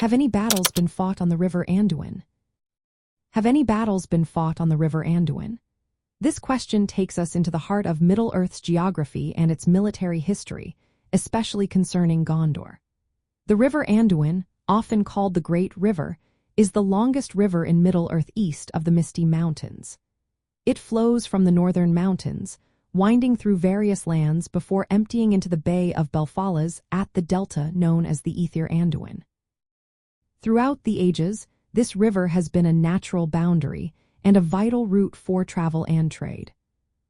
Have any battles been fought on the River Anduin? Have any battles been fought on the River Anduin? This question takes us into the heart of Middle-earth's geography and its military history, especially concerning Gondor. The River Anduin, often called the Great River, is the longest river in Middle-earth east of the Misty Mountains. It flows from the northern mountains, winding through various lands before emptying into the Bay of Belfalas at the delta known as the River Anduin. Throughout the ages, this river has been a natural boundary and a vital route for travel and trade.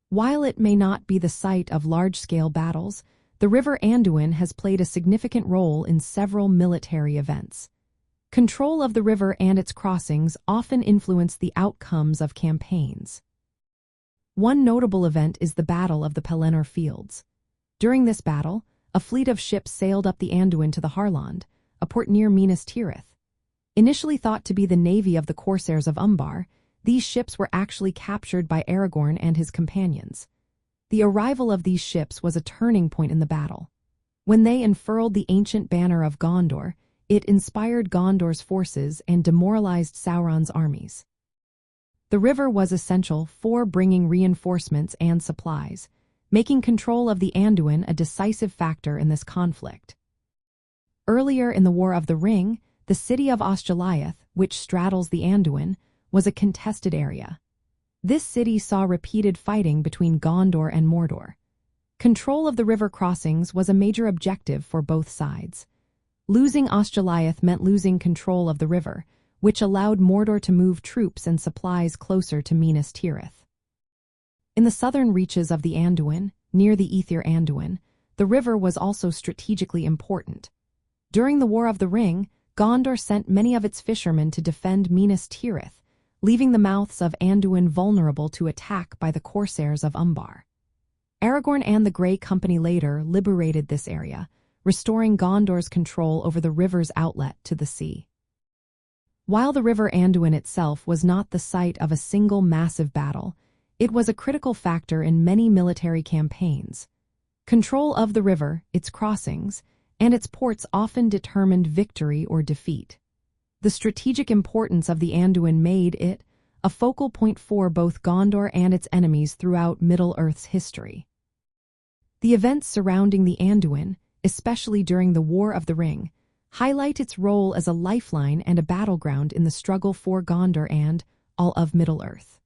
While it may not be the site of large-scale battles, the River Anduin has played a significant role in several military events. Control of the river and its crossings often influence the outcomes of campaigns. One notable event is the Battle of the Pelennor Fields. During this battle, a fleet of ships sailed up the Anduin to the Harland, a port near Minas Tirith. Initially thought to be the navy of the Corsairs of Umbar, these ships were actually captured by Aragorn and his companions. The arrival of these ships was a turning point in the battle. When they unfurled the ancient banner of Gondor, it inspired Gondor's forces and demoralized Sauron's armies. The river was essential for bringing reinforcements and supplies, making control of the Anduin a decisive factor in this conflict. Earlier in the War of the Ring, the city of Osgiliath, which straddles the Anduin, was a contested area. This city saw repeated fighting between Gondor and Mordor. Control of the river crossings was a major objective for both sides. Losing Osgiliath meant losing control of the river, which allowed Mordor to move troops and supplies closer to Minas Tirith. In the southern reaches of the Anduin, near the River Anduin, the river was also strategically important. During the War of the Ring, Gondor sent many of its fishermen to defend Minas Tirith, leaving the mouths of Anduin vulnerable to attack by the Corsairs of Umbar. Aragorn and the Grey Company later liberated this area, restoring Gondor's control over the river's outlet to the sea. While the River Anduin itself was not the site of a single massive battle, it was a critical factor in many military campaigns. Control of the river, its crossings, and its ports often determined victory or defeat. The strategic importance of the Anduin made it a focal point for both Gondor and its enemies throughout Middle-earth's history. The events surrounding the Anduin, especially during the War of the Ring, highlight its role as a lifeline and a battleground in the struggle for Gondor and all of Middle-earth.